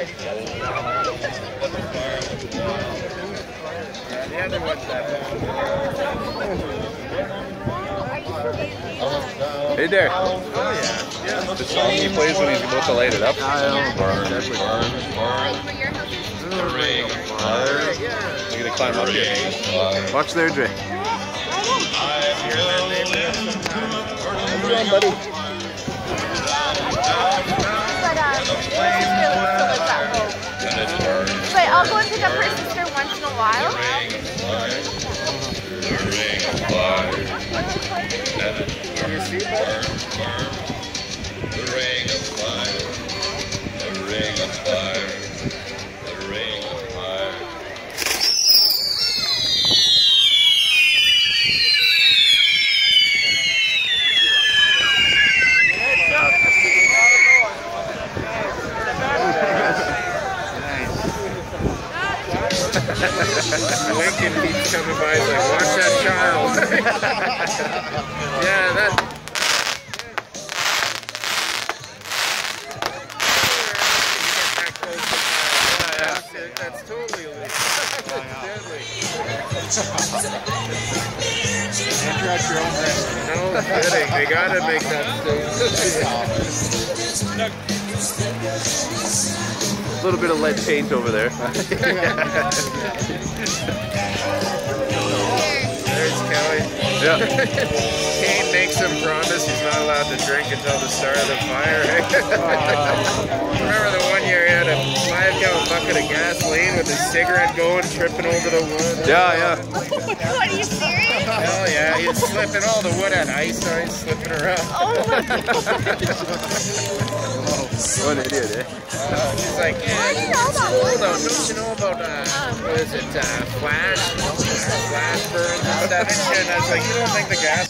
The other one's that Hey there. Oh yeah. The song he plays when he's about to light it up. You're gonna climb up here. Watch there, Dre. Buddy. But I'll go and pick up her sister once in a while. Can you see that? The ring of fire, the ring of fire, the ring of fire. Lincoln keeps coming by, he's like, watch that child. Yeah, that. That's totally illegal. Deadly. Enter at your own risk. No kidding, they gotta make that stupid. A little bit of lead paint over there. There's Kelly. Yeah. Cain makes him promise he's not allowed to drink until the start of the fire. Remember the one year he had a 5-gallon bucket of gasoline with his cigarette going, tripping over the wood? Yeah. What, are you serious? Hell yeah, he was slipping all the wood had ice on, he's slipping around. Oh my god. What an idiot, eh? He's like, yeah, How do you know about hold on, don't you know about, what is it, flash burns and stuff and shit? And I was like, you don't think the gas